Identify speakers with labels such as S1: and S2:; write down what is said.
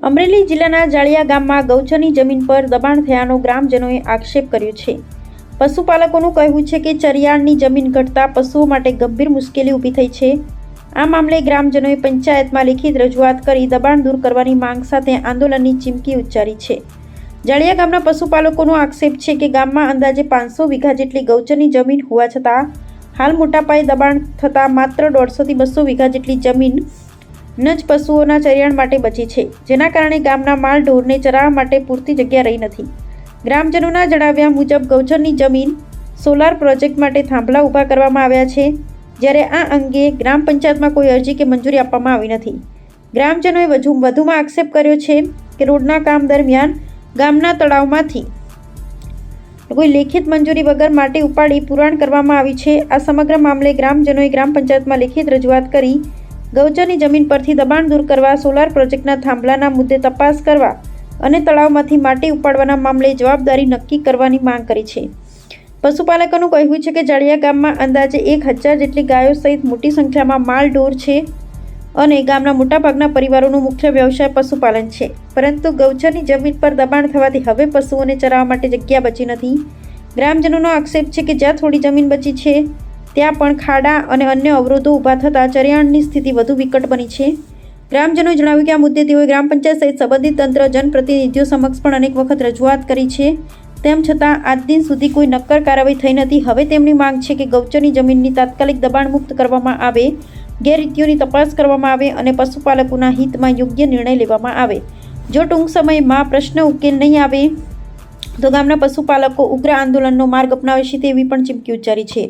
S1: અમરેલી જિલ્લાના જાળિયા ગામમાં ગૌચરની જમીન પર દબાણ થયાનો ગ્રામજનોએ આક્ષેપ કર્યો છે. પશુપાલકોનું કહેવું છે કે ચરિયાણની જમીન ઘટતા પશુઓ માટે ગંભીર મુશ્કેલી ઊભી થઈ છે. આ મામલે ગ્રામજનોએ પંચાયતમાં લેખિત રજૂઆત કરી દબાણ દૂર કરવાની માંગ સાથે આંદોલનની ચીમકી ઉચ્ચારી છે. જાળિયા ગામના પશુપાલકોનો આક્ષેપ છે કે ગામમાં અંદાજે 500 વીઘા જેટલી ગૌચરની જમીન હોવા છતાં હાલ મોટા પાયે દબાણ થતાં માત્ર 150 થી 200 વીઘા જેટલી જમીન જ પશુઓના ચરિયાણ માટે બચી છે, જેના કારણે ગામના માલ ઢોરને ચરાવવા માટે પૂરતી જગ્યા રહી નથી. ગ્રામજનોના જણાવ્યા મુજબ ગૌચરની જમીન સોલાર પ્રોજેક્ટ માટે થાંભલા ઊભા કરવામાં આવ્યા છે, જ્યારે આ અંગે ગ્રામ પંચાયતમાં કોઈ અરજી કે મંજૂરી આપવામાં આવી નથી. ગ્રામજનોએ વધુમાં આક્ષેપ કર્યો છે કે રોડના કામ દરમિયાન ગામના તળાવમાંથી કોઈ લેખિત મંજૂરી વગર માટી ઉપાડી પુરાણ કરવામાં આવી છે. આ સમગ્ર મામલે ગ્રામજનોએ ગ્રામ પંચાયતમાં લેખિત રજૂઆત કરી ગૌચરની જમીન પરથી દબાણ દૂર કરવા, સોલાર પ્રોજેક્ટના થાંભલાના મુદ્દે તપાસ કરવા અને તળાવમાંથી માટી ઉપાડવાના મામલે જવાબદારી નક્કી કરવાની માંગ કરી છે. પશુપાલકોનું કહેવું છે કે જાળિયા ગામમાં અંદાજે 1000 જેટલી ગાયો સહિત મોટી સંખ્યામાં માલ ઢોર છે અને ગામના મોટાભાગના પરિવારોનો મુખ્ય વ્યવસાય પશુપાલન છે, પરંતુ ગૌચરની જમીન પર દબાણ થવાથી હવે પશુઓને ચરાવવા માટે જગ્યા બચી નથી. ગ્રામજનોનો આક્ષેપ છે કે જ્યાં થોડી જમીન બચી છે ત્યાં પણ ખાડા અને અન્ય અવરોધો ઊભા થતાં ચરિયાણની સ્થિતિ વધુ વિકટ બની છે. ગ્રામજનોએ જણાવ્યું કે આ મુદ્દે તેઓએ ગ્રામ પંચાયત સહિત સંબંધિત તંત્ર, જનપ્રતિનિધિઓ સમક્ષ પણ અનેક વખત રજૂઆત કરી છે. તેમ છતાં આજ દિન સુધી કોઈ નક્કર કાર્યવાહી થઈ નથી. હવે તેમની માંગ છે કે ગૌચરની જમીનની તાત્કાલિક દબાણ મુક્ત કરવામાં આવે, ગેરરીતિઓની તપાસ કરવામાં આવે અને પશુપાલકોના હિતમાં યોગ્ય નિર્ણય લેવામાં આવે. જો ટૂંક સમયમાં પ્રશ્ન ઉકેલ નહીં આવે તો ગામના પશુપાલકો ઉગ્ર આંદોલનનો માર્ગ અપનાવશે તેવી પણ ચીમકી ઉચ્ચારી છે.